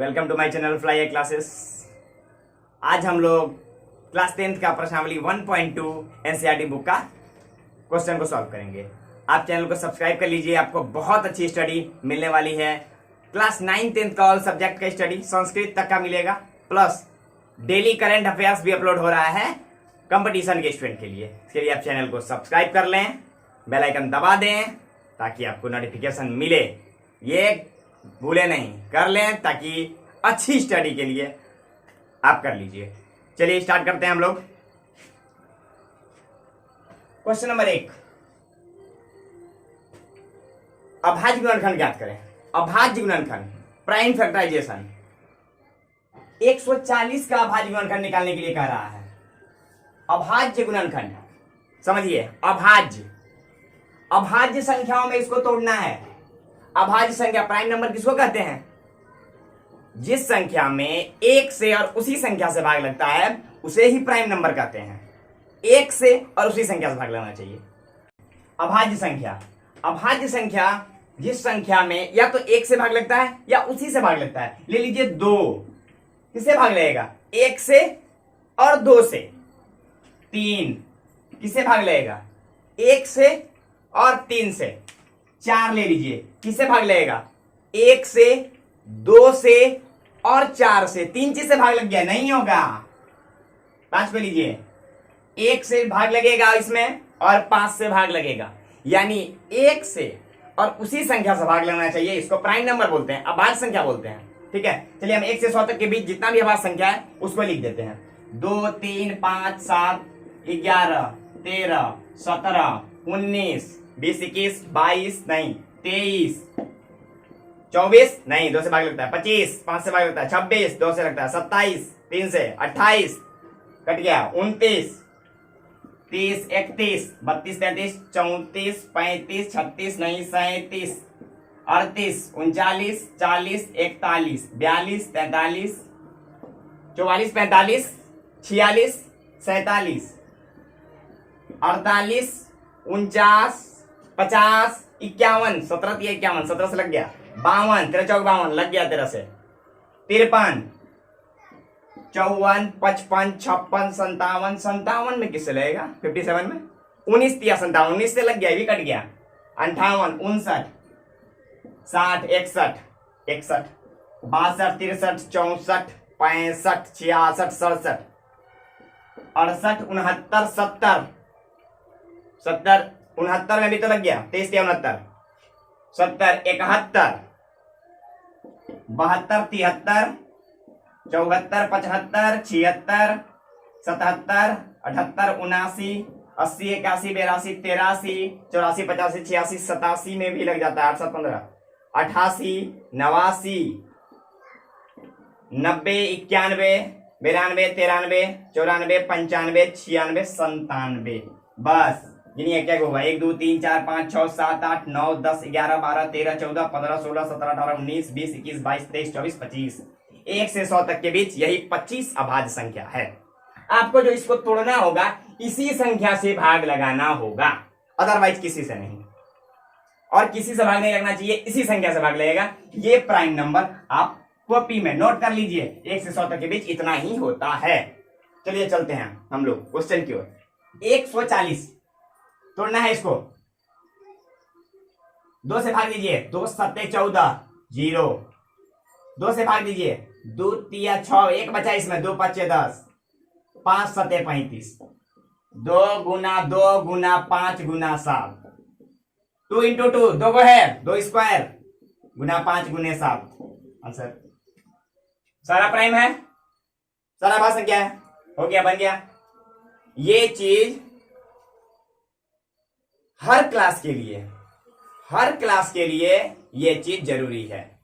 Welcome to my channel fly a classes. आज हम लोग क्लास 10th का प्रश्नावली 1.2 एनसीईआरटी बुक का क्वेश्चन को सॉल्व करेंगे। आप चैनल को सब्सक्राइब कर लीजिए, आपको बहुत अच्छी स्टडी मिलने वाली है। क्लास 9 10th का ऑल सब्जेक्ट का स्टडी संस्कृत तक का मिलेगा, प्लस डेली करंट अफेयर्स भी अपलोड हो रहा है कंपटीशन के स्टूडेंट के लिए। इसके लिए आप चैनल को सब्सक्राइब कर लें, बेल आइकन दबा दें ताकि आपको नोटिफिकेशन मिले। ये भूले नहीं, कर लें ताकि अच्छी स्टडी के लिए आप कर लीजिए। चलिए स्टार्ट करते हैं हम लोग। क्वेश्चन नंबर 1, अभाज्य गुणनखंड ज्ञात करें। अभाज्य गुणनखंड प्राइम फैक्टराइजेशन 140 का अभाज्य गुणनखंड निकालने के लिए कह रहा है। अभाज्य गुणनखंड समझिए, अभाज्य संख्याओं में इसको तोड़ना है। अभाज्य संख्या प्राइम नंबर किसको कहते हैं? जिस संख्या में एक से और उसी संख्या से भाग लगता है उसे ही प्राइम नंबर कहते हैं। एक से और उसी संख्या से भाग लगना चाहिए। अभाज्य संख्या जिस संख्या में या तो एक से भाग लगता है या उसी से भाग लगता है। ले लीजिए 2, किससे भाग लगेगा? एक से और 2 से। 3 किससे भाग लगेगा? एक से और 3 से। 4 ले लीजिए, किससे भाग लगेगा? 1 से, 2 से और 4 से। 3 चीज से भाग लग गया, नहीं होगा। 5 पे लीजिए, 1 से भाग लगेगा इसमें और 5 से भाग लगेगा, यानी 1 से और उसी संख्या से भाग लगना चाहिए। इसको प्राइम नंबर बोलते हैं, अभाज्य संख्या बोलते हैं। ठीक है, चलिए हम 1 से 100 तक के बीच जितना भी अभाज्य संख्या है उसको लिख देते हैं। 2 3 5 7 11 13 17 19 20 21 22 नहीं 23 24 नहीं 2 से भाग लगता है, 25 5 से भाग लगता है, 26 2 से लगता है, 27 3 से, 28 कट गया, 29 30 31 32 33 34 35 36 नहीं 37 38 39 40 41 42 43 44 45 46 47 48 49 50 51 17 51 17 से लग गया, 52 13 चौक 52 लग गया 13 से, 53 54 55 56 57 57 में किससे लगेगा? 57 में 19 तिया 57 19 से लग गया, ये भी कट गया, 58 59 60 61 61 62 63 64 65 66 67 68 69 70 70 69 में भी तो लग गया, 23 69 70 71 72 73 74 75 76 77 78 79 80 81 82 83 84 85 86 87 में भी लग जाता है, 8 7 15 88 89 90 91 92 93 94 95 96 97। बस गिनिए क्या होगा? 1 2 3 4 5 6 7 8 9 10 11 12 13 14 15 16 17 18 19 20 21 22 23 24 25। 1 से 100 तक के बीच यही 25 अभाज्य संख्या है। आपको जो इसको तोड़ना होगा इसी संख्या से भाग लगाना होगा, अदरवाइज किसी से नहीं। और किसी से भाग नहीं लगना चाहिए, इसी संख्या से भाग लगेगा। ये प्राइम नंबर आप कॉपी में नोट कर लीजिए। 1 से 100 तक के बीच इतना ही होता है। चलिए चलते हैं हम लोग क्वेश्चन की ओर। 140 तोड़ना है इसको। 2 से भाग दीजिए, 2 7 14 0। 2 से भाग दीजिए, 2 3 6 1 बचा इसमें, 2 5 10 5 7 35 2 गुना 2 गुना 5 गुना 7 2 इंटू 2 2 को है 2 स्क्वायर गुना 5 गुने 7। आंसर सारा प्राइम है, सारा अभाज्य संख्या है। हो गया, बन गया। ये चीज हर क्लास के लिए ये चीज जरूरी है।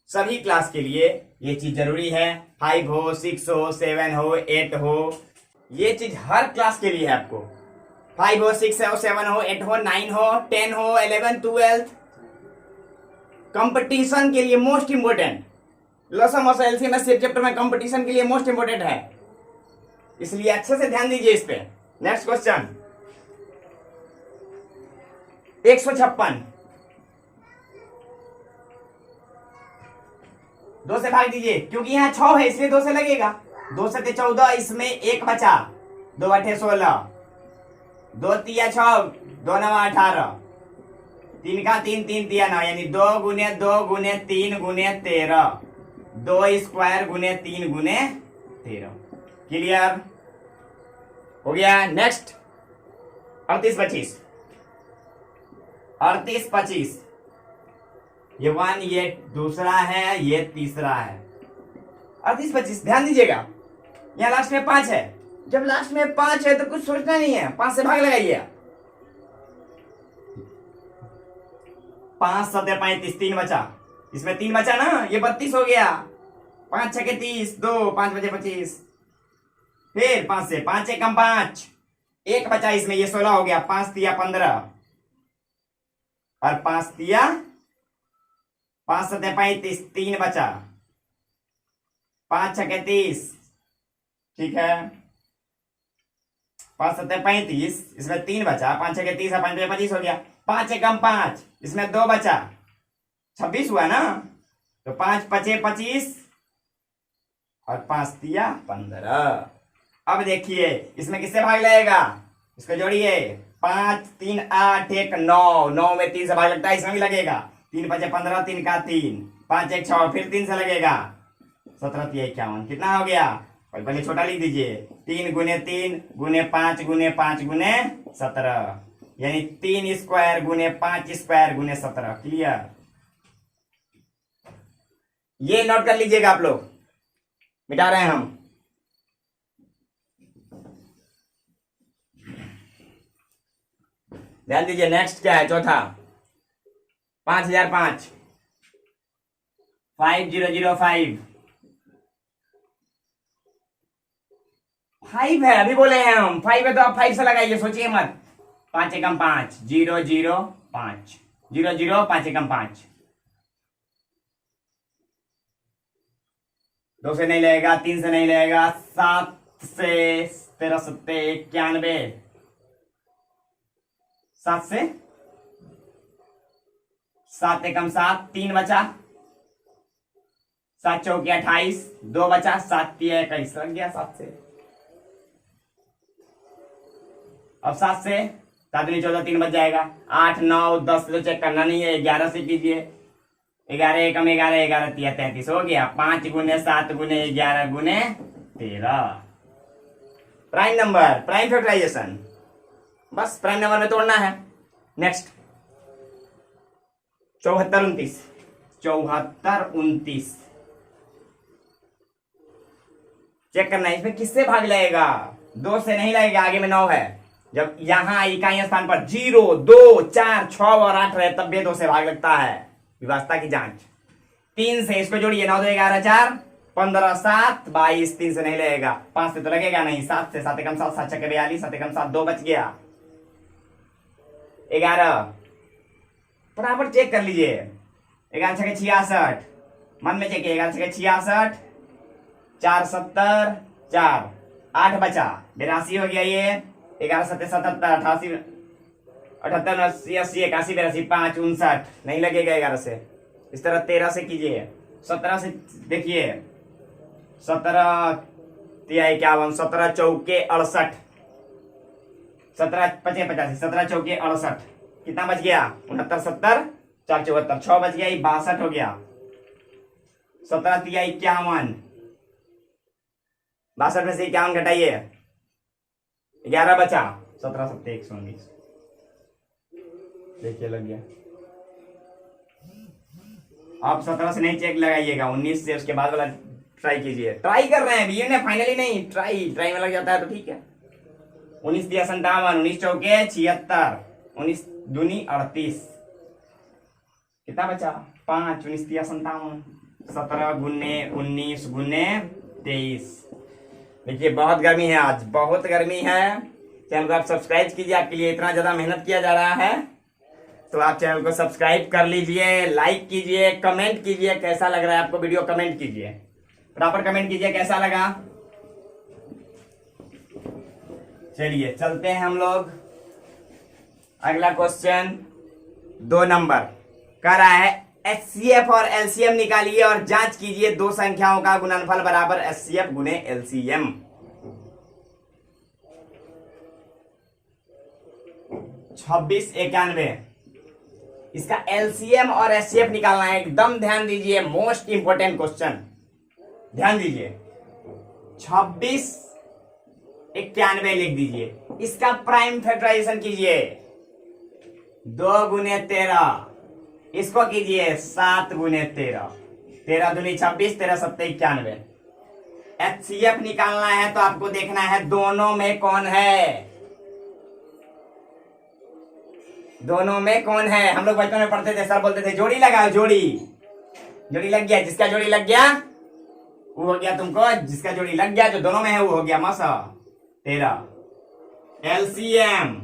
सभी क्लास के लिए ये चीज जरूरी है। 5 हो 6 हो 7 हो 8 हो, ये चीज हर क्लास के लिए है। आपको 5 हो 6 हो 7 हो 8 हो 9 हो 10 हो 11 12 कंपटीशन के लिए मोस्ट इंपोर्टेंट। लसम और एलसीएम चैप्टर में कंपटीशन के लिए मोस्ट इंपोर्टेंट है, इसलिए अच्छे से ध्यान दीजिए इस पे। नेक्स्ट क्वेश्चन 156 2 से भाग दीजिए, क्योंकि यहाँ 6 है इसलिए 2 से लगेगा। 2 से 14, इसमें 1 बचा, 2 8 16, 2 तिया 6, 2 9 18, 3 का 3, 3 तिया 9, यानी 2 गुने 2 गुने 3 गुने 13, 2 स्क्वायर गुने 3 गुने 13। क्लियर हो गया। नेक्स्ट 38 25, 38 25, ये 1, ये दूसरा है, ये तीसरा है। 38 25, ध्यान दीजिएगा, यहाँ लास्ट में 5 है। जब लास्ट में 5 है तो कुछ सोचना नहीं है, 5 से भाग लगाइए। 5 7 35, 3 बचा, इसमें 3 बचा ना, ये 32 हो गया। 5 6 के 30, 2 5 बचे 25, फिर 5 से 5 1 कम 5, 1 बचा, इसमें ये 16 हो गया। 5 तिया 15 और 5 तिया 5 7 35, 3 बचा, 5 6 30, ठीक है। 5 7 35, इसमें 3 बचा, 5 6 30 और 5 25 हो गया। 5 1 कम 5, इसमें 2 बचा, 26 हुआ ना, तो 5 5 25 और 5 तिया 15। अब देखिए इसमें किससे भाग लगेगा, इसको जोड़िए। 5 3 8 1 9, 9 में 3 से भाग लगता है, इसमें भी लगेगा। 3 5 15, 3 का 3, 5 1 6, फिर 3 से लगेगा। 17 3 51, कितना हो गया, पहले छोटा लिख दीजिए। 3 गुने 3 गुने 5 गुने 5 गुने 17, यानी 3 स्क्वायर गुने 5 स्क्वायर गुने 17। क्लियर, ये नोट कर लीजिएगा आप लोग, मिटा रहे हैं हम। ध्यान दीजिए, नेक्स्ट क्या है, चौथा 5005, 5005, 5 है, अभी बोले हैं हम 5 है, तो आप 5 से लगाइए, सोचिए मत। 5 एकम 5, 0 0 5, 0 0 5 एकम 5, 2 से नहीं लगेगा, 3 से नहीं लगेगा, 7 से 13 7 91, 7 से 7 एकम 7, 3 बचा, 7 चौके 28, 2 बचा, 7 तिया 21, लग गया 7 से। अब 7 से 7 दूनी 14, 3 बच जाएगा। 8 9 10 तो चेक करना नहीं है, 11 से कीजिए। 11 एकम 11, 11 तिया 33 हो गया। 5 गुने 7 गुने 11 गुने 13, प्राइम नंबर, प्राइम फैक्टराइजेशन, बस प्राइम नंबर में तोड़ना है। नेक्स्ट 74 29, 74 29, चेक करना है इसमें किससे भाग लगेगा। 2 से नहीं लगेगा, आगे में 9 है। जब यहां इकाई स्थान पर 0 2 4 6 और 8 रहे तब भी 2 से भाग लगता है। विभाज्यता की जांच। 3 से इसको जोड़िए, 9 2 11 4, 15 7 22, 3 से नहीं लगेगा। 5 से तो लगेगा नहीं। 7 से 7 एकम 7, 7 छक्के 42, 7 एकम 7, 2 बच गया। 11 बराबर चेक कर लीजिए। 11 छक्के 66, मन में चेक किए। 11 छक्के 66, 4 70 4, 8 बचा, 82 हो गया। ये 11 7 77 88 78 80 80 81 82 5 59, नहीं लगेगा 11 से। इस तरह 13 से कीजिए। 17 से देखिए, 17 तिया 51, 17 चौके 68, 17 5 85, 17 चौके 68, कितना बच गया। 69 70 4 74, 6 बच गया, 62 हो गया। 17 तिया 51, 62 में से 51 घटाइए, 11 बचा। 17 7 119, देखिए लग गया। आप 17 से नहीं चेक लगाइएगा, 19 से उसके बाद वाला ट्राई कीजिए। ट्राई कर रहे हैं ये ने, फाइनली नहीं, ट्राई में लग जाता है तो ठीक है। 19 दिया 57, 19 चौके 76, 19 दूनी 38, कितना बचा 5, 19 दिया 57, 17 गुने 19 गुने 23। देखिए बहुत गर्मी है, आज बहुत गर्मी है। चैनल को आप सब्सक्राइब कीजिए, आपके लिए इतना ज्यादा मेहनत किया जा रहा है, तो आप चैनल को सब्सक्राइब कर लीजिए, लाइक कीजिए, कमेंट कीजिए कैसा लग रहा है आपको वीडियो, कमेंट कीजिए, प्रॉपर कमेंट कीजिए कैसा लगा। चलिए चलते हैं हम लोग। अगला क्वेश्चन 2 नंबर कह रहा है HCF और LCM निकालिए और जांच कीजिए दो संख्याओं का गुणनफल बराबर HCF गुने LCM। 2691 इसका LCM और HCF निकालना है। एकदम ध्यान दीजिए, मोस्ट इंपोर्टेंट क्वेश्चन, ध्यान दीजिए। 2691 लिख दीजिए, इसका प्राइम फैक्टराइजेशन कीजिए 2 गुने 13, इसको कीजिए 7 गुने 13, 13 दूनी 26, 13 सत्ते 91। HCF निकालना है तो आपको देखना है दोनों में कौन है, दोनों में कौन है। हम लोग बचपन में पढ़ते थे, सर बोलते थे जोड़ी लगाओ, जोड़ी, जोड़ी लग गया, जिसका जोड़ी लग गया वो हो गया तुमको, जिसका जोड़ी लग गया जो दोनों में है वो हो गया मसा 13। LCM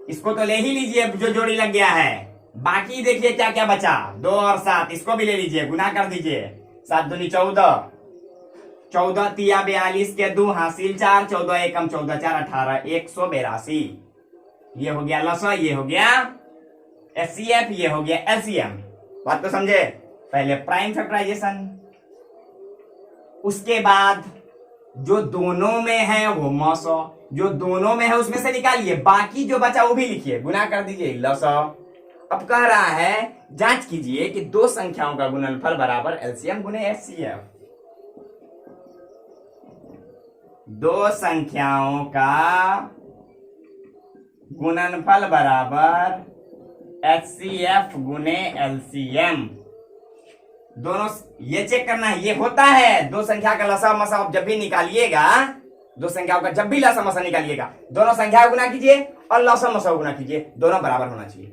इसको तो ले ही लीजिए जो जोड़ी लग गया है, बाकी देखिए क्या क्या बचा, 2 और 7, इसको भी ले लीजिए, गुना कर दीजिए, 7 दूनी 14, 14 तिया 42 के 2 हासिल 4, 14 एकम 14 4 18, 182। ये हो गया लसा, ये हो गया HCF, ये हो गया LCM। बात को समझे। पहले प्राइम फैक्टराइजेशन, उसके बाद जो दोनों में है वो मौसो, जो दोनों में है उसमें से निकालिए, बाकी जो बचा वो भी लिखिए, गुना कर दीजिए लसा। अब कह रहा है जांच कीजिए कि दो संख्याओं का गुणनफल बराबर LCM गुने HCF। दो संख्याओं का गुणनफल बराबर HCF गुने LCM। दोनों ये चेक करना है, ये होता है दो संख्या का लसा मसा जब भी निकालिएगा, दो संख्याओं का जब भी लसा मसा निकालिएगा, दोनों संख्या गुना कीजिए और लसा मसा गुना कीजिए, दोनों बराबर होना चाहिए।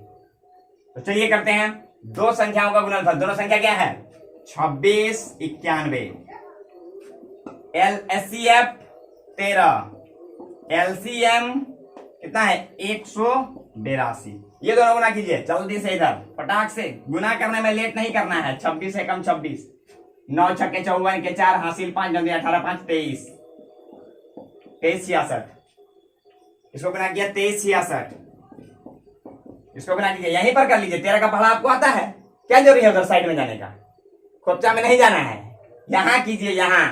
तो चलिए करते हैं दो संख्याओं का गुणनफल। दोनों संख्या क्या है 2691, HCF 13, LCM कितना है 182। ये दोनों गुना कीजिए जल्दी से, इधर पटाख से, गुना करने में लेट नहीं करना है। 26 एकम 26, 9 छक्के 54 के 4 हासिल 5 जल्दी 18 5 23, 23 66, इसको गुना किया 23 66, इसको गुना कीजिए, यहीं पर कर लीजिए। 13 का पढ़ा आपको आता है, क्या जरूरी है उधर साइड में जाने का, खोपचा में नहीं जाना है, यहां कीजिए, यहां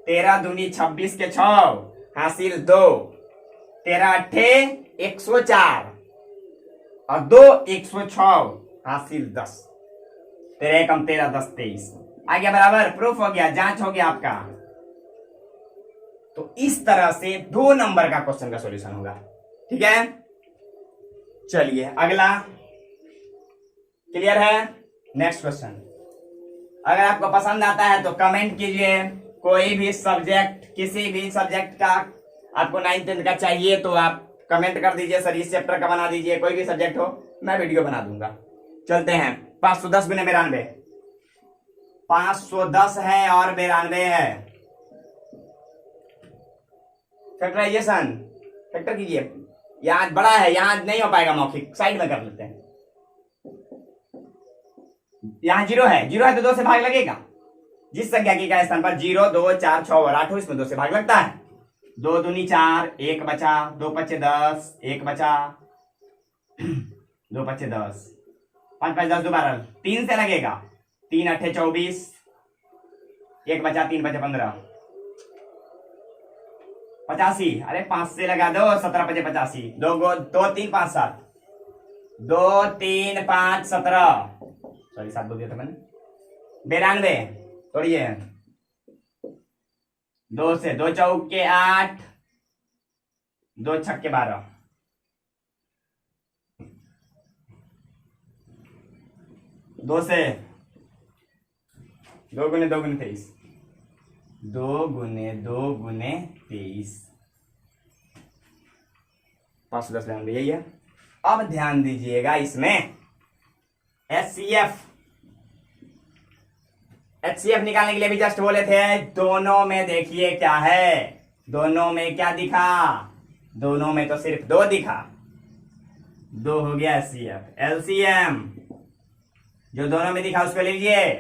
13 दूनी 26 के 6 हासिल 2, 13 अट्ठे 104 और 2 106 हासिल 10, 13 एकम 13 10 23 आ गया बराबर। प्रूफ हो गया, जांच हो गया आपका। तो इस तरह से 2 नंबर का क्वेश्चन का सॉल्यूशन होगा। ठीक है, चलिए अगला क्लियर है। नेक्स्ट क्वेश्चन, अगर आपको पसंद आता है तो कमेंट कीजिए। कोई भी सब्जेक्ट, किसी भी सब्जेक्ट का आपको 9th 10th का चाहिए तो आप कमेंट कर दीजिए, सर इस चैप्टर का बना दीजिए, कोई भी सब्जेक्ट हो मैं वीडियो बना दूंगा। चलते हैं 510 गुने 92, 510 है और 92 है। फैक्टराइजेशन फैक्टर कीजिए, यहां बड़ा है, यहां नहीं हो पाएगा मौखिक, साइड में कर लेते हैं। यहां 0 है, 0 है तो 2 से भाग लगेगा। जिस संख्या की का स्थान पर 0 2 4 6 और 8 हो, इसमें 2 से भाग लगता है। 2 दूनी 4, 1 बचा, 2 पच्चे 10, 1 बचा, 2 पच्चे 10, 5 5 10 दोबारा 3 से लगेगा, 3 अट्ठे 24, 1 बचा, 3 बचे 15, 85, अरे 5 से लगा दो, 17 बचे 85, 2 3 5 7, 2 3 5 17, सॉरी 7 बोल दिया था मैंने, 92 तोड़िए, 2 से 2 चौके 8, 2 छक्के 12, 2 से 2 गुने 2 गुने 23, 2 गुने 2 गुने 23, 510 लेंगे, यही है। अब ध्यान दीजिएगा, इसमें HCF निकालने के लिए भी जस्ट बोले थे, दोनों में देखिए क्या है, दोनों में क्या दिखा, दोनों में तो सिर्फ 2 दिखा, 2 हो गया HCF। LCM जो दोनों में दिखा उसको ले लीजिए,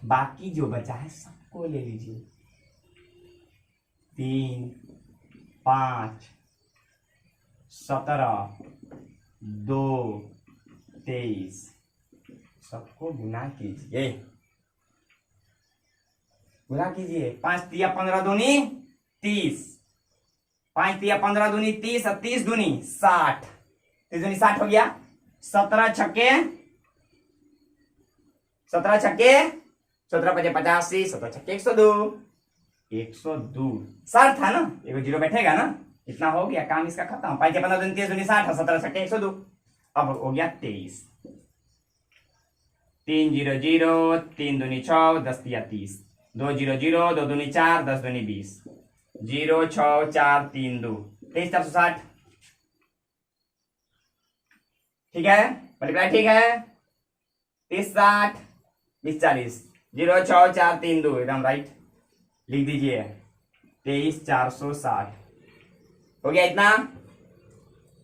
बाकी जो बचा है सबको ले लीजिए। 3 5 17 2 23 सबको गुना कीजिए, गुना कीजिए। 5 तिया 15 दूनी 30, 5 तिया 15 दूनी 30 और 30 दूनी 60, 30 दूनी 60 हो गया। 17 छक्के 17 छक्के 17 पचे 85, 17 छक्के 102, 102 60 था ना, एक जीरो बैठेगा ना, इतना हो गया काम इसका खत्म। 5 15 दूनी 30 दूनी 60 और 17 छक्के 102, अब हो गया 23। 3 0 0, 3 दूनी 6, 10 तिया 30, 2 0 0, 2 दूनी 4, 10 दूनी 20, 0 6 4 3 2, 23 460। ठीक है, मल्टीप्लाई ठीक है। 30 60 20 40, 0 6 4 3 2, एकदम राइट, लिख दीजिए 23 460 हो गया इतना।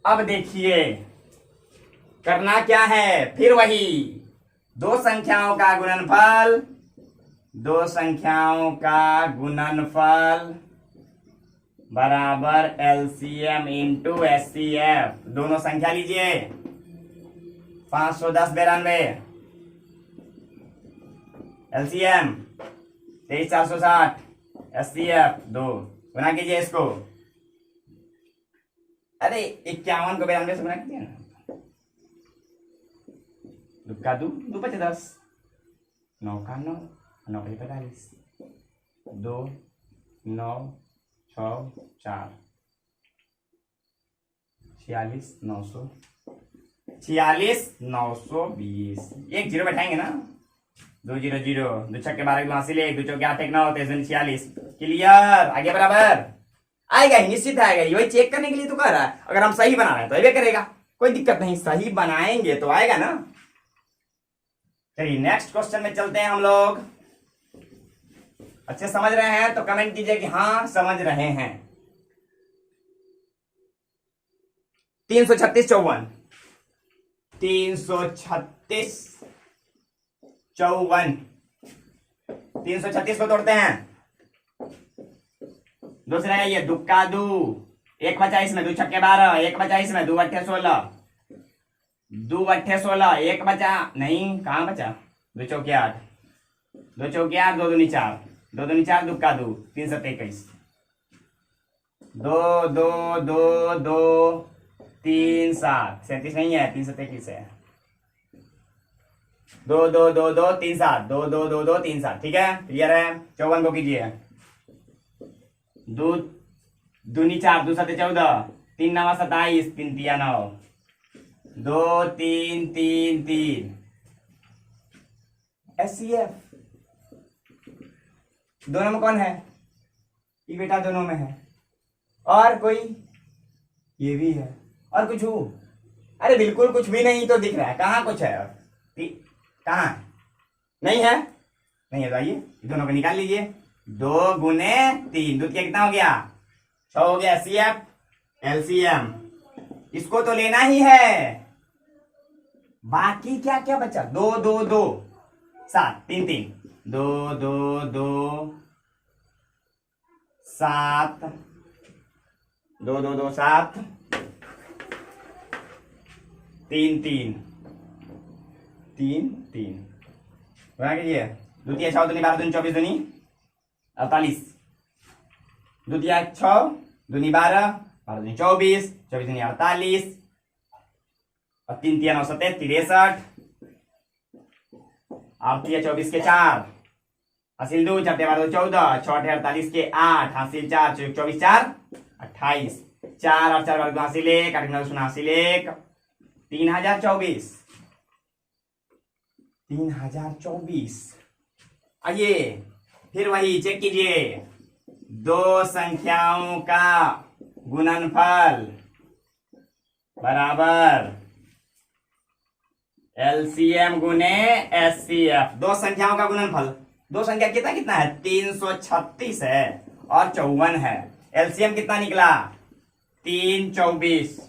अब देखिए करना क्या है, फिर वही दो संख्याओं का गुणनफल, दो संख्याओं का गुणनफल बराबर एलसीएम इंटू एचसीएफ। दोनों संख्या लीजिए, 510 92, एलसीएम 23 460, एचसीएफ 2, गुना कीजिए इसको। अरे 51 को 92 से गुना कीजिए ना, दुक्का दू, 2 पचे 10, 9 का 9, 9 पचे 45, 2 9 6 4, 46 900, 46 920, एक जीरो बैठाएंगे ना, 2 0 0, 2 छक्के 12 की हासिल 1, 2 चौके 8 1 9, 23 46, क्लियर। आगे बराबर आएगा ही, निश्चित आएगा ही, वही चेक करने के लिए तो कह रहा है। अगर हम सही बना रहे हैं तो ये करेगा, कोई दिक्कत नहीं, सही बनाएंगे तो आएगा ना। चलिए नेक्स्ट क्वेश्चन में चलते हैं हम लोग। अच्छे समझ रहे हैं तो कमेंट कीजिए कि हाँ समझ रहे हैं। 336 54, 336 54, 336 को तोड़ते हैं, दूसरा है ये दुक्का दू, एक बचा इसमें, 2 छक्के 12, एक बचा इसमें, 2 अट्ठे 16, 2 अट्ठे 16, एक बचा नहीं, कहां बचा, 2 चौके 8, 2 चौके 8, 2 दूनी 4, 2 दूनी 4, दुक्का दू, 3 7 21, 2 2 2 2 3 7, 37 नहीं है, 3 7 21 है, 2 2 2 2 3 7, 2 2 2 2 3 7, ठीक है, क्लियर है। 54 को कीजिए, 2 दूनी 4, 2 7 14, 3 9 27, 3 तिया 9, 2 3 3 3, एचसीएफ दोनों में कौन है, ये बेटा दोनों में है, और कोई ये भी है, और कुछ हो, अरे बिल्कुल कुछ भी नहीं तो दिख रहा है, कहाँ कुछ है, कहाँ नहीं है, नहीं है तो आइए दोनों को निकाल लीजिए, 2 गुने 3, दूध क्या कितना हो गया, 6 हो गया, एचसीएफ एलसीएम, इसको तो लेना ही है, बाकी क्या क्या बचा, 2 2 2 7 3 3, 2 2 2 7, 2 2 2 7, 3 3 3 3, बना कीजिए, द्वितीय 6 दूनी 12 दूनी 24 दूनी 48, द्वितीय 6 दूनी 12 12 दूनी 24 24 दूनी 48, और 3 तिया 9 7 63, आप 24 के 4, हासिल 2 4 12 14, 6 48 के 8, हासिल 4 24 4 28, 4 और 4 12 हासिल 1, 8 9 हासिल 1, 3024, 3024। आइए फिर वही चेक कीजिए, दो संख्याओं का गुणनफल बराबर एलसीएम गुने एचसीएफ, दो संख्याओं का गुणनफल, दो संख्या कितना कितना है, 336 है और 54 है, एलसीएम कितना निकला 324,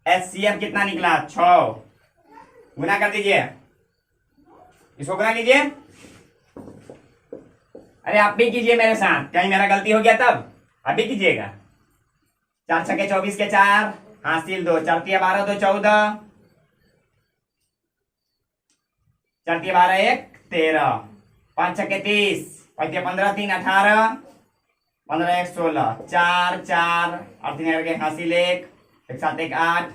एचसीएफ कितना निकला 6, गुना कर दीजिए, इसको गुना कीजिए, अरे आप भी कीजिए मेरे साथ, कहीं मेरा गलती हो गया तब आप भी कीजिएगा, 4 छक्के 24 के 4, हासिल 2, 4 तिया 12 2 14, 4 तिया 12 1 13, 5 छक्के 30, 5 तिया 15 3 18, 15 1 16, 4 4 और 3 करके हासिल 1 7 1 8,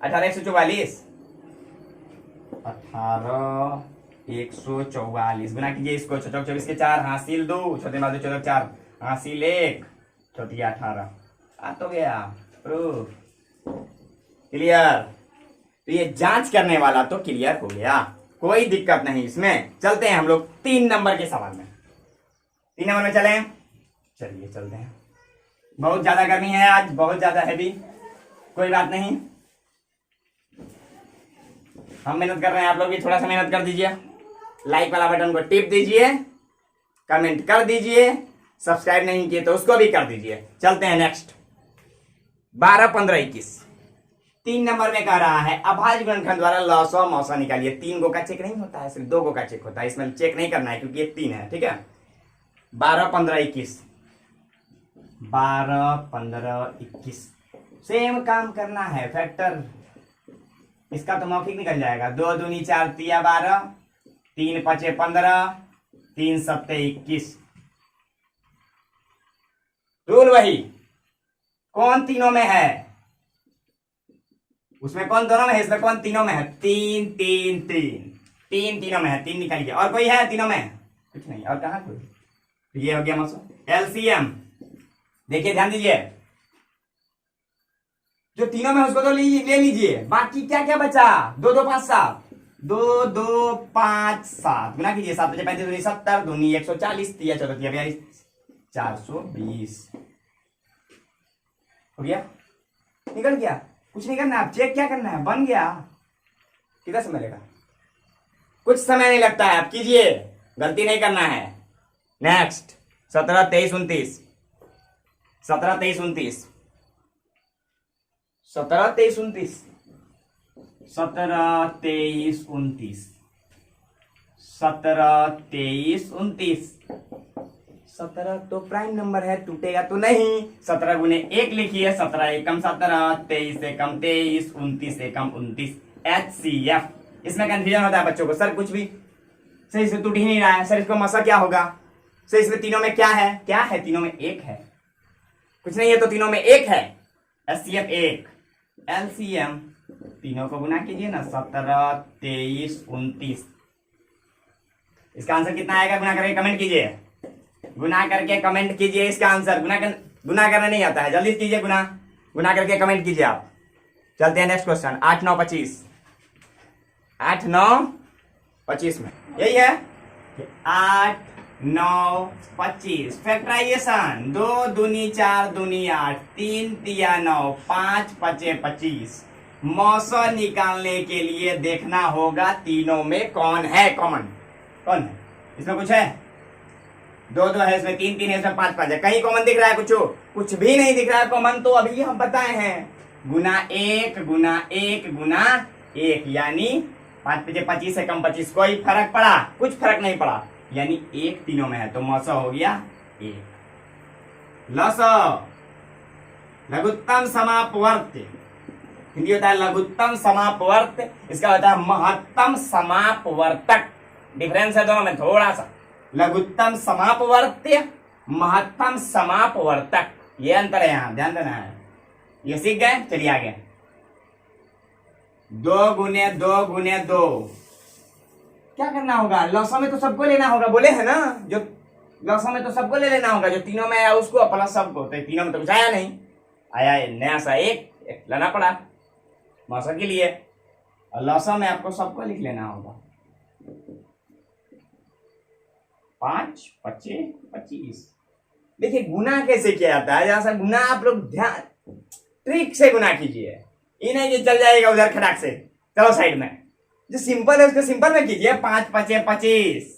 18 144, 18 144 गुना कीजिए इसको। 24 के 4 हासिल 2, छोटे बाजू 14 4 हासिल 1, छोटी 18 आ तो गया प्रूफ क्लियर। तो ये जांच करने वाला तो क्लियर हो गया, कोई दिक्कत नहीं इसमें। चलते हैं हम लोग 3 नंबर के सवाल में। 3 नंबर में चलें, चलिए चलते हैं। बहुत ज्यादा गर्मी है आज, बहुत ज्यादा हैवी, कोई बात नहीं, हम मेहनत कर रहे हैं, आप लोग भी थोड़ा सा मेहनत कर दीजिए। लाइक वाला बटन को टिप दीजिए, कमेंट कर दीजिए, सब्सक्राइब नहीं किए तो उसको भी कर दीजिए। चलते हैं नेक्स्ट 12 15 21। 3 नंबर में कह रहा है अभाज्य गुणनखंड द्वारा लॉसा मौसा निकालिए। 3 गो का चेक नहीं होता है, सिर्फ 2 गो का चेक होता है, इसमें चेक नहीं करना है क्योंकि ये 3 है। ठीक है, 12 15 21, 12 15 21 सेम काम करना है। फैक्टर इसका तो मौखिक निकल जाएगा। 2 दूनी 4 तिया 12, 3 5 15, 3 7 21। रूल वही, कौन तीनों में है, उसमें कौन दोनों में है, इसमें कौन तीनों में है। 3 3 3 3 तीनों में है, 3 निकालिए। और कोई है तीनों में? कुछ नहीं। और कहां कोई? ये हो गया मसला। एलसीएम देखिए, ध्यान दीजिए, जो तीनों में उसको तो ले लीजिए, बाकी क्या क्या बचा। 2 2 5 7, 2 2 5 7 गुना कीजिए। 7 5 35 70, दूनी 140, तिया 14 तिया 42, 420 हो गया, निकल गया। कुछ नहीं करना, आप चेक क्या करना है, बन गया। कितना समय लगेगा? कुछ समय नहीं लगता है, आप कीजिए, गलती नहीं करना है। नेक्स्ट 17 23 29, 17 23 29, 17 23 29, 17 23 29, 17 23 29। 17 तो प्राइम नंबर है, टूटेगा तो नहीं। 17 गुने 1 लिखिए, 17 एकम 17, 23 एकम 23, 29 एकम 29, HCF। इसमें कंफ्यूजन होता है बच्चों को, सर कुछ भी सही से टूट ही नहीं रहा है, सर इसको मसा क्या होगा, सर इसमें तीनों में क्या है, क्या है तीनों में? 1 है, कुछ नहीं है तो तीनों में 1 है। HCF 1, LCM तीनों को गुना कीजिए ना, 17 23 29। इसका आंसर कितना आएगा, गुना करके कमेंट कीजिए, गुना करके कमेंट कीजिए इसका आंसर। गुना करना नहीं आता है, जल्दी कीजिए, गुना करके कमेंट कीजिए आप। चलते हैं नेक्स्ट क्वेश्चन 8 9 25, 8 9 25 में यही है 8 9 25। फैक्टराइजेशन 2 दूनी 4 दूनी 8, 3 तिया 9, 5 5 25। मौसा निकालने के लिए देखना होगा तीनों में कौन है कॉमन, कौन है इसमें? कुछ है? 2 2 है इसमें, 3 3 है इसमें, 5 5 है। कहीं कॉमन दिख रहा है? कुछ भी नहीं दिख रहा है कॉमन। तो अभी हम बताए हैं गुना 1 गुना 1 गुना 1, यानी 5 5 25 से कम 25। कोई फर्क पड़ा? कुछ फर्क नहीं पड़ा, यानी 1 तीनों में है, तो मौसा हो गया 1। लसा लघुत्तम समापवर्त, हिंदी होता है लघुत्तम समापवर्त, इसका होता है महत्तम समापवर्तक। डिफरेंस है दोनों में थोड़ा सा, लघुत्तम समापवर्त्य, महत्तम समापवर्तक, ये अंतर है, यहां ध्यान देना है। ये सीख गए, चलिए आगे। 2 गुने 2 गुने 2 क्या करना होगा? लौसा में तो सबको लेना होगा, बोले है ना, जो लौसा में तो सबको ले लेना होगा, जो तीनों में आया उसको प्लस सबको। तो तीनों में तो कुछ आया नहीं, आया नया सा एक लाना पड़ा मौसा के लिए, और लौसा में आपको सबको लिख लेना होगा। 5 25 25। देखिए गुना कैसे किया जाता है, जरा सा गुना आप लोग ध्यान ट्रिक से गुना कीजिए, ये नहीं कि चल जाएगा उधर खटाक से। चलो साइड में, जो सिंपल है उसको सिंपल में कीजिए। 5 5 25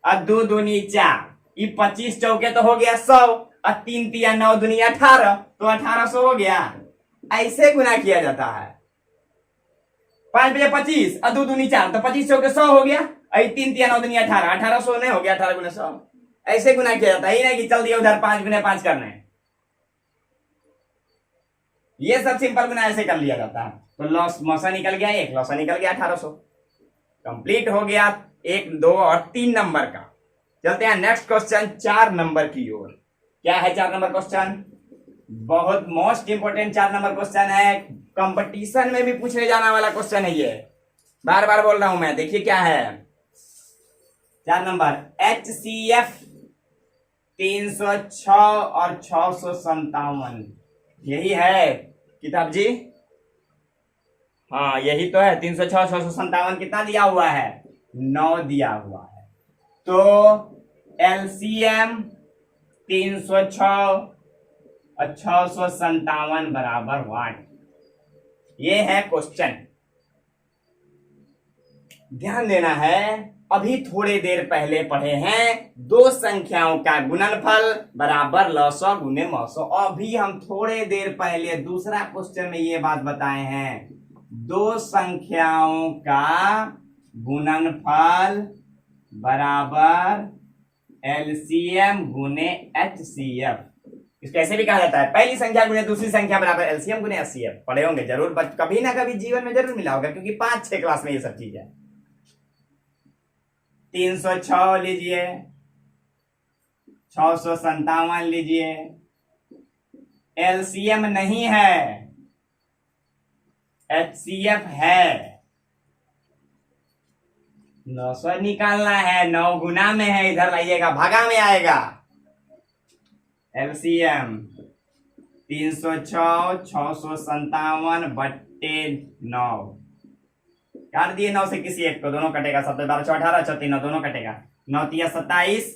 और 2 दूनी 4, ये 25 चौके तो हो गया 100, और 3 तिया 9 दूनी 18, तो 1800 हो गया। ऐसे गुना किया जाता है। 5 5 25 और 2 दूनी 4, तो 25 चौके 100 हो गया, और 3 तिया 9 दूनी 18, 1800 नहीं हो गया, 18 गुना 100। ऐसे गुना किया जाता है, ये नहीं कि चल दिया उधर 5 गुने 5 करने। ये सब सिंपल गुना ऐसे कर लिया जाता है। तो लॉस मौसा निकल गया, एक लौसा निकल गया 1800। कंप्लीट हो गया 1, 2 और 3 नंबर का। चलते हैं नेक्स्ट क्वेश्चन 4 नंबर की ओर। क्या है 4 नंबर क्वेश्चन? बहुत मोस्ट इंपोर्टेंट 4 नंबर क्वेश्चन है, कंपटीशन में भी पूछने जाने वाला क्वेश्चन है ये, बार बार बोल रहा हूं मैं। देखिए क्या है 4 नंबर, HCF 306 और 657, यही है किताब जी? हाँ यही तो है, 306 657 कितना दिया हुआ है? 9 दिया हुआ है। तो LCM 306 और 657 बराबर 1, ये है क्वेश्चन। ध्यान देना है, अभी थोड़ी देर पहले पढ़े हैं दो संख्याओं का गुणनफल बराबर लसौ गुने मौसौ। अभी हम थोड़े देर पहले दूसरा क्वेश्चन में ये बात बताए हैं, दो संख्याओं का गुणनफल बराबर LCM गुने HCF। इसको ऐसे भी कहा जाता है, पहली संख्या गुने दूसरी संख्या बराबर LCM गुने HCF। पढ़े होंगे जरूर, कभी ना कभी जीवन में जरूर मिला होगा, क्योंकि 5-6 क्लास में ये सब चीज है। 306 लीजिए, 657 लीजिए, LCM नहीं है, HCF है। 900 निकालना है, 9 गुना में है, इधर लाइएगा, भागा में आएगा। LCM 306 657 बट्टे 9, काट दिए 9 से किसी एक को, दोनों कटेगा, 7 12 6 18 6 3 दोनों कटेगा, 9 3 27,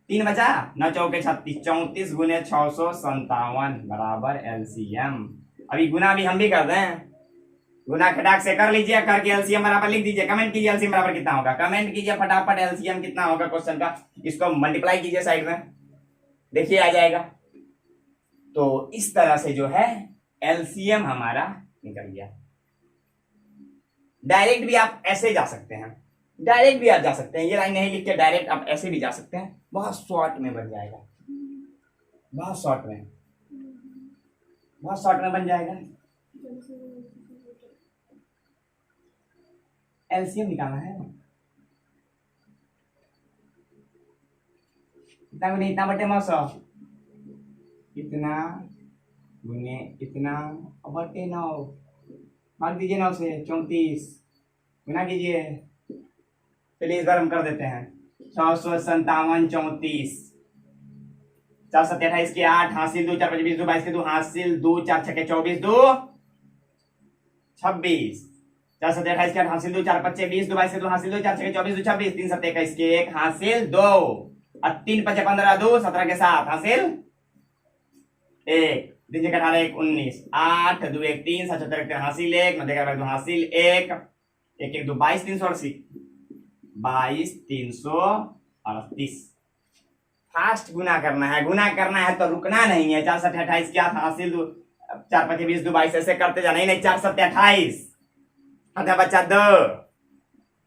3 बचा, 9 चौके 36, 34 गुने 657 बराबर LCM। अभी गुना भी हम भी कर दें, गुना खटाक से कर लीजिए, करके LCM बराबर लिख दीजिए। कमेंट कीजिए LCM बराबर कितना होगा, कमेंट कीजिए फटाफट LCM कितना होगा क्वेश्चन का। इसको मल्टीप्लाई कीजिए साइड में, देखिए आ जाएगा। तो इस तरह से जो है LCM हमारा निकल गया। डायरेक्ट भी आप ऐसे जा सकते हैं, डायरेक्ट भी आप जा सकते हैं, ये लाइन नहीं लिख के डायरेक्ट आप ऐसे भी जा सकते हैं, बहुत शॉर्ट में बन जाएगा, बहुत शॉर्ट में, बहुत शॉर्ट में बन जाएगा। LCM निकालना है, इतना गुने इतना बटे 900, इतना गुने इतना बटे 9, भाग दीजिए 9 से, 34 गुना कीजिए। चलिए इस बार हम कर देते हैं, 657 34, 4 7 28 के 8, हासिल 2 4 5 20 2 22 के 2, हासिल 2 4 6 के 24 2 26, 4 7 28 के 8, हासिल 2 4 5 20 2 22 के 2, हासिल 2 4 6 के 24 2 26, 3 7 21 के 1, हासिल 2 और 3 5 15 2 17 के 7, हासिल 1, 3 6 18 1 19, 8 2 1 3 7 7 1 हासिल 1, 9 11 2 हासिल 1 1 1 2 22 380 22 338। फास्ट गुना करना है, गुना करना है तो रुकना नहीं है। 4 7 28 क्या था, हासिल 2 4 5 20 2 22 ऐसे करते जाना, नहीं 4 7 28 आधा बच्चा 2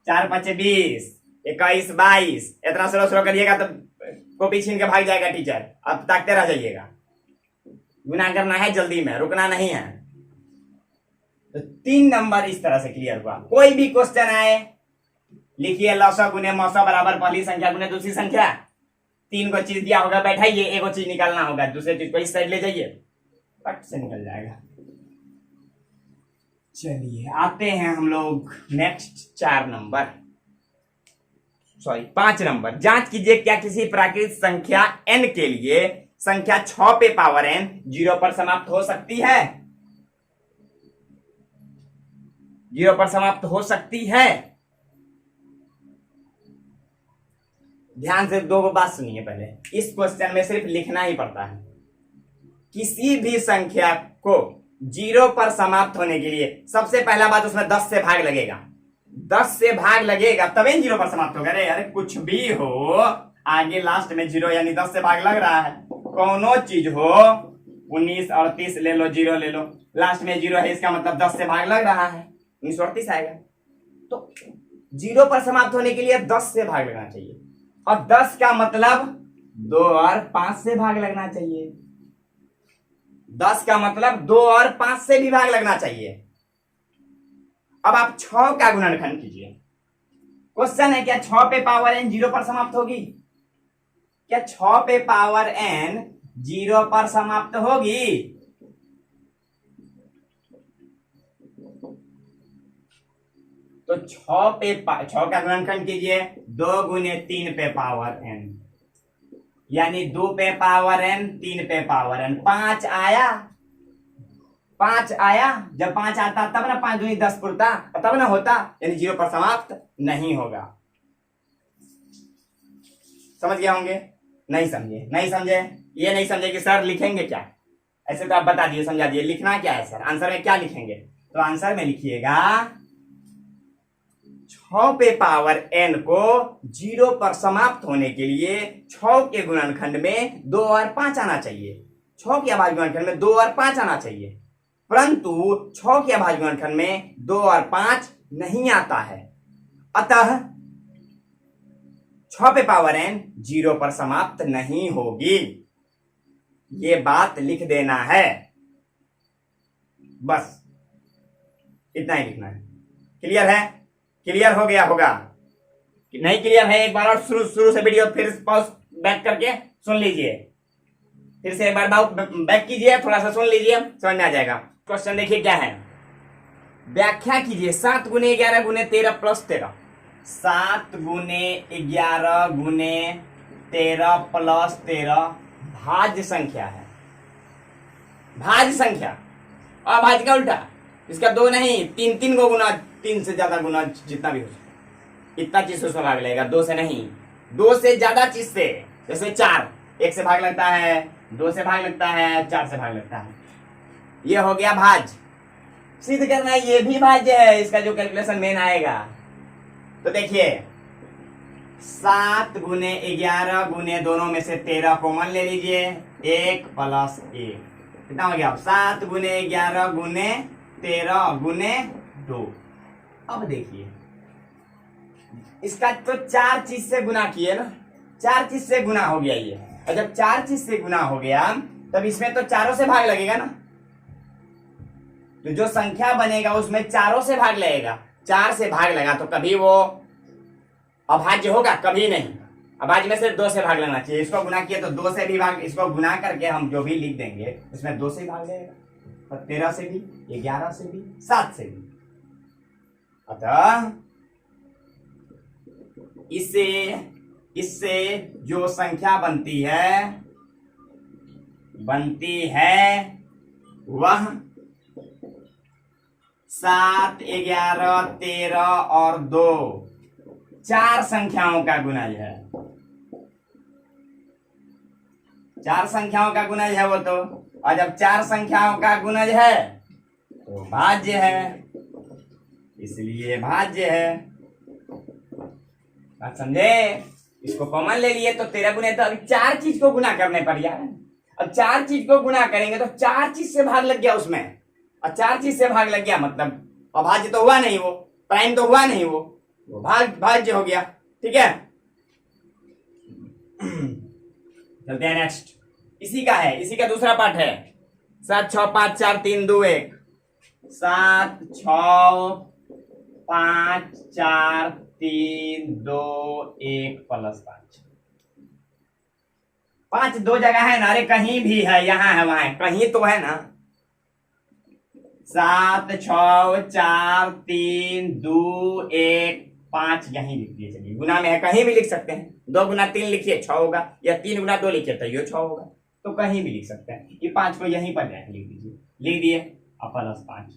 4 5 20 21 22, इतना स्लो स्लो करिएगा तो कॉपी छीन के भाग जाएगा टीचर, अब ताकते रह जाइएगा। गुना करना है जल्दी में, रुकना नहीं है। तो 3 नंबर इस तरह से क्लियर हुआ। कोई भी क्वेश्चन आए लिखिए लसौ गुने मौसौ बराबर पहली संख्या गुने दूसरी संख्या, 3 को चीज दिया होगा, बैठाइए, एक चीज निकालना होगा, दूसरे चीज को इस साइड ले जाइए, पट से निकल जाएगा। चलिए आते हैं हम लोग नेक्स्ट 4 नंबर, सॉरी 5 नंबर। जांच कीजिए क्या किसी प्राकृतिक संख्या n के लिए संख्या 6 पे पावर n 0 पर समाप्त हो सकती है? 0 पर समाप्त हो सकती है। ध्यान से 2 बात सुनिए पहले, इस क्वेश्चन में सिर्फ लिखना ही पड़ता है। किसी भी संख्या को 0 पर समाप्त होने के लिए सबसे पहला बात उसमें 10 से भाग लगेगा, 10 से भाग लगेगा तभी 0 पर समाप्त होगा। अरे कुछ भी हो, आगे लास्ट में 0 यानी 10 से भाग लग रहा है, कोनो चीज हो, 19 38 ले लो, 0 ले लो, लास्ट में 0 है, इसका मतलब 10 से भाग लग रहा है, 1938 आएगा। तो 0 पर समाप्त होने के लिए 10 से भाग लगना चाहिए, और 10 का मतलब 2 और 5 से भाग लगना चाहिए। 10 का मतलब 2 और 5 से भी भाग लगना चाहिए। अब आप 6 का गुणनखंड कीजिए। क्वेश्चन है क्या 6 पे पावर n 0 पर समाप्त होगी? क्या 6 पे पावर n 0 पर समाप्त होगी? तो 6 का गुणनखंड कीजिए। 2 गुने 3 पे पावर n, यानी 2 पे पावर n, 3 पे पावर n, 5 आया। 5 आया, जब 5 आता तब ना 5 दूनी 10 पुरता, तब ना होता, यानी 0 पर समाप्त नहीं होगा। समझ गया होंगे? नहीं समझे? नहीं समझे? ये नहीं समझे कि सर लिखेंगे क्या? ऐसे तो आप बता दिए, समझा दिए, लिखना क्या है सर? आंसर में क्या लिखेंगे? तो आंसर में लिखिएगा 6 पे पावर n को 0 पर समाप्त होने के लिए 6 के गुणनखंड में 2 और 5 आना चाहिए। 6 के अभाज्य गुणनखंड में 2 और 5 आना चाहिए, परंतु 6 के अभाज्य गुणनखंड में 2 और 5 नहीं आता है। अतः 6 पे पावर n 0 पर समाप्त नहीं होगी। ये बात लिख देना है, बस इतना ही लिखना है। क्लियर है? क्लियर हो गया होगा? नहीं क्लियर है एक बार और शुरू से वीडियो फिर पॉज बैक करके सुन लीजिए, फिर से एक बार बैक कीजिए, थोड़ा सा सुन लीजिए, समझ में आ जाएगा। क्वेश्चन देखिए क्या है, व्याख्या कीजिए 7 गुने 11 गुने 13 प्लस 13। 7 गुने 11 गुने 13 प्लस 13 भाज्य संख्या है। भाज्य संख्या, अभाज्य का उल्टा, इसका 2 नहीं 3 3 को गुना, 3 से ज्यादा गुना, जितना भी हो सके इतना चीज से उसमें भाग लगेगा, 2 से नहीं, 2 से ज्यादा चीज से। जैसे 4 1 से भाग लगता है, 2 से भाग लगता है, 4 से भाग लगता है। ये हो गया भाज्य। सिद्ध करना है ये भी भाज्य है, इसका जो कैलकुलेशन मेन आएगा। तो देखिए 7 गुने 11 गुने दोनों में से 13 कॉमन ले लीजिए, 1 प्लस 1 कितना हो गया? 7 गुने 11 गुने 13 गुने 2। अब देखिए इसका तो 4 चीज से गुना किए ना, 4 चीज से गुना हो गया ये, और जब 4 चीज से गुना हो गया तब इसमें तो चारों से भाग लगेगा ना। तो जो संख्या बनेगा उसमें चारों से भाग लगेगा। 4 से भाग लगा तो कभी वो अभाज्य होगा? कभी नहीं। अभाज्य में सिर्फ 2 से भाग लगना चाहिए। इसको गुना किया तो 2 से भी भाग, इसको गुना करके हम जो भी लिख देंगे उसमें 2 से भाग लगेगा, और 13 से भी, 11 से भी, 7 से भी। अतः इससे जो संख्या बनती है वह 7 11 13 और 2 4 संख्याओं का गुणज है। 4 संख्याओं का गुणज है वो तो, और जब 4 संख्याओं का गुणज है तो भाज्य है, इसलिए भाज्य है। बात समझे? इसको कॉमन ले लिए तो 13 गुने, तो अभी 4 चीज को गुना करने पर यार, अब 4 चीज को गुना करेंगे तो 4 चीज से भाग लग गया उसमें, और 4 चीज से भाग लग गया मतलब अभाज्य तो हुआ नहीं, वो प्राइम तो हुआ नहीं, वो भाज्य हो गया। ठीक है, चलते हैं नेक्स्ट। इसी का है, इसी का दूसरा पार्ट है। 7 6 5 4 3 2 1। 7 6 5 4 3 2 1 प्लस 5। 5 2 जगह है ना? अरे कहीं भी है, यहाँ है वहां है, कहीं तो है ना। 7 6 4 3 2 1 5 यहीं लिख दिए। चलिए गुना में है, कहीं भी लिख सकते हैं। 2 गुना 3 लिखिए 6 होगा, या 3 गुना 2 लिखिए तो ये 6 होगा, तो कहीं भी लिख सकते हैं। ये 5 को यहीं पर जाके लिख दीजिए, लिख दिए, अब प्लस 5।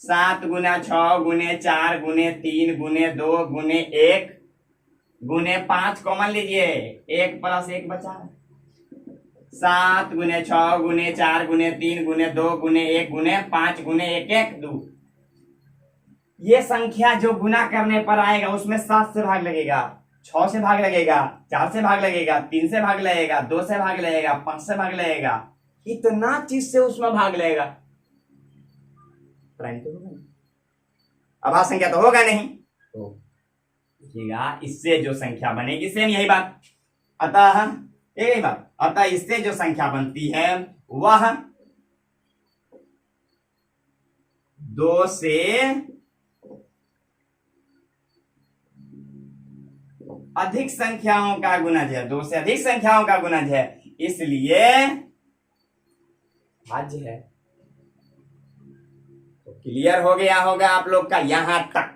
7 गुना 6 गुने 4 गुने 3 गुने 2 गुने 1 गुने 5 कॉमन लीजिए, 1 प्लस 1 बचा। 7 गुने 6 गुने 4 गुने 3 गुने 2 गुने 1 गुने 5 गुने 1 1 2। ये संख्या जो गुना करने पर आएगा उसमें 7 से भाग लगेगा, 6 से भाग लगेगा, 4 से भाग लगेगा, 3 से भाग लगेगा, 2 से भाग लगेगा, 5 से भाग लगेगा, इतना चीज से उसमें भाग लगेगा। प्राइम तो होगा नहीं, अभाज्य संख्या तो होगा नहीं। तो देखिएगा इससे जो संख्या बनेगी सेम यही बात, अतः यही बात, अतः इससे जो संख्या बनती है वह 2 से अधिक संख्याओं का गुणज है, 2 से अधिक संख्याओं का गुणज है, इसलिए भाज्य है। तो क्लियर हो गया होगा आप लोग का यहां तक।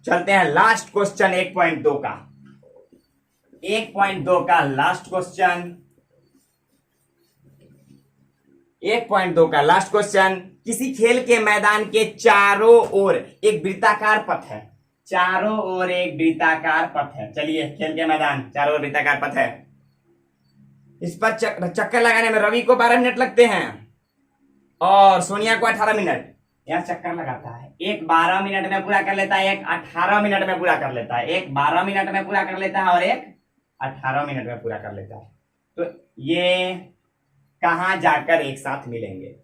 चलते हैं लास्ट क्वेश्चन 1.2 का। 1.2 का लास्ट क्वेश्चन, 1.2 का लास्ट क्वेश्चन। किसी खेल के मैदान के चारों ओर एक वृत्ताकार पथ है, चारों ओर एक वृत्ताकार पथ है। चलिए, खेल के मैदान चारों ओर वृत्ताकार पथ है। इस पर चक्कर लगाने में रवि को 12 मिनट लगते हैं और सोनिया को 18 मिनट। यह चक्कर लगाता है, एक 12 मिनट में पूरा कर लेता है, एक 18 मिनट में पूरा कर लेता है, एक 12 मिनट में पूरा कर लेता है और एक 18 मिनट में पूरा कर लेता है। तो ये कहां जाकर एक साथ मिलेंगे?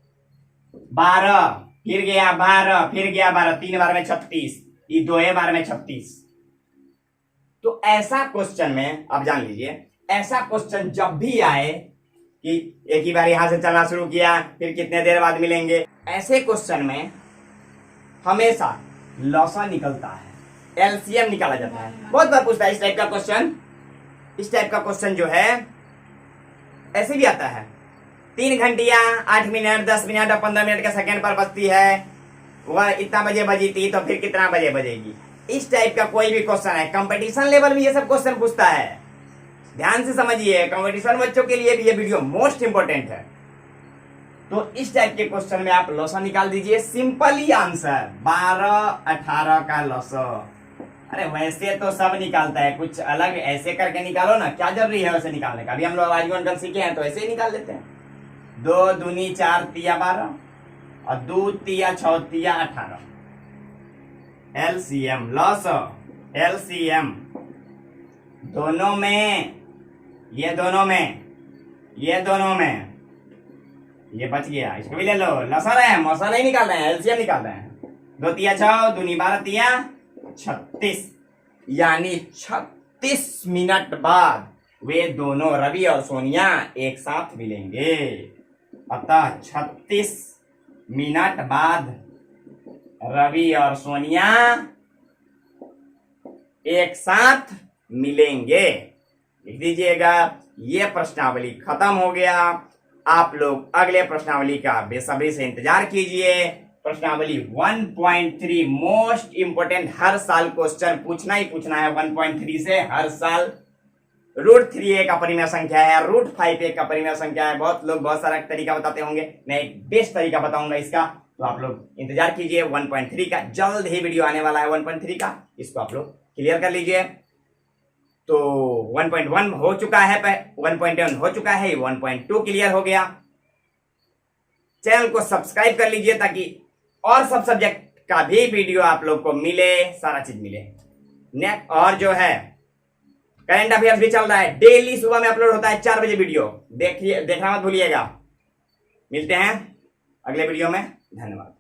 12 फिर गया 12 फिर गया 12, 3 बार में 36, ये 2 बार में 36। तो ऐसा क्वेश्चन में अब जान लीजिए, ऐसा क्वेश्चन जब भी आए कि एक ही बार यहां से चलना शुरू किया फिर कितने देर बाद मिलेंगे, ऐसे क्वेश्चन में हमेशा लॉसा निकलता है, एलसीएम निकाला जाता है। बहुत बार पूछता है इस टाइप का क्वेश्चन। इस टाइप का क्वेश्चन जो है ऐसे भी आता है, 3 घंटियां 8 मिनट 10 मिनट और 15 मिनट के सेकंड पर बजती है, वह इतना बजे बजी थी तो फिर कितना बजे बजेगी। इस टाइप का कोई भी क्वेश्चन है, कंपटीशन लेवल में ये सब क्वेश्चन पूछता है। ध्यान से समझिए, कंपटीशन बच्चों के लिए भी ये वीडियो मोस्ट इंपोर्टेंट है। तो इस टाइप के क्वेश्चन में आप लॉसा निकाल दीजिए। सिंपल ही आंसर 12 18 का लॉसा। अरे वैसे तो सब निकालता है, कुछ अलग ऐसे करके निकालो ना, क्या जरूरी है वैसे निकालने का। अभी हम लोग आजीवन सीखे हैं तो ऐसे ही निकाल लेते हैं। 2 दूनी 4 तिया 12 और 2 तिया 6 तिया 18। एलसीएम लॉसा, एलसीएम दोनों में, ये दोनों में, ये दोनों में, ये बच गया, इसको भी ले लो। लसा रहे हैं, मौसा नहीं निकाल रहे हैं, एलसीएम निकाल रहे हैं। 2 तिया 6 दूनी 12 तिया 36, यानी 36 मिनट बाद वे दोनों रवि और सोनिया एक साथ मिलेंगे। अतः 36 मिनट बाद रवि और सोनिया एक साथ मिलेंगे। लिख दीजिएगा। ये प्रश्नावली खत्म हो गया। आप लोग अगले प्रश्नावली का बेसब्री से इंतजार कीजिए। प्रश्नावली 1.3 मोस्ट इंपोर्टेंट, हर साल क्वेश्चन पूछना ही पूछना है 1.3 से हर साल। √3 एक अपरिमेय संख्या है, √5 एक अपरिमेय संख्या है। बहुत लोग बहुत सारा तरीका बताते होंगे, मैं एक बेस्ट तरीका बताऊंगा इसका, तो आप लोग इंतजार कीजिए 1.3 का। जल्द ही वीडियो आने वाला है 1.3 का, इसको आप लोग क्लियर कर लीजिए। तो 1.1 हो चुका है, 1.1 हो चुका है, 1.2 क्लियर हो गया। चैनल को सब्सक्राइब कर लीजिए ताकि और सब सब्जेक्ट का भी वीडियो आप लोग को मिले, सारा चीज मिले। नेक्स्ट और जो है करंट अफेयर्स भी चल रहा है, डेली सुबह में अपलोड होता है 4 बजे वीडियो, देखना मत भूलिएगा। मिलते हैं अगले वीडियो में, धन्यवाद।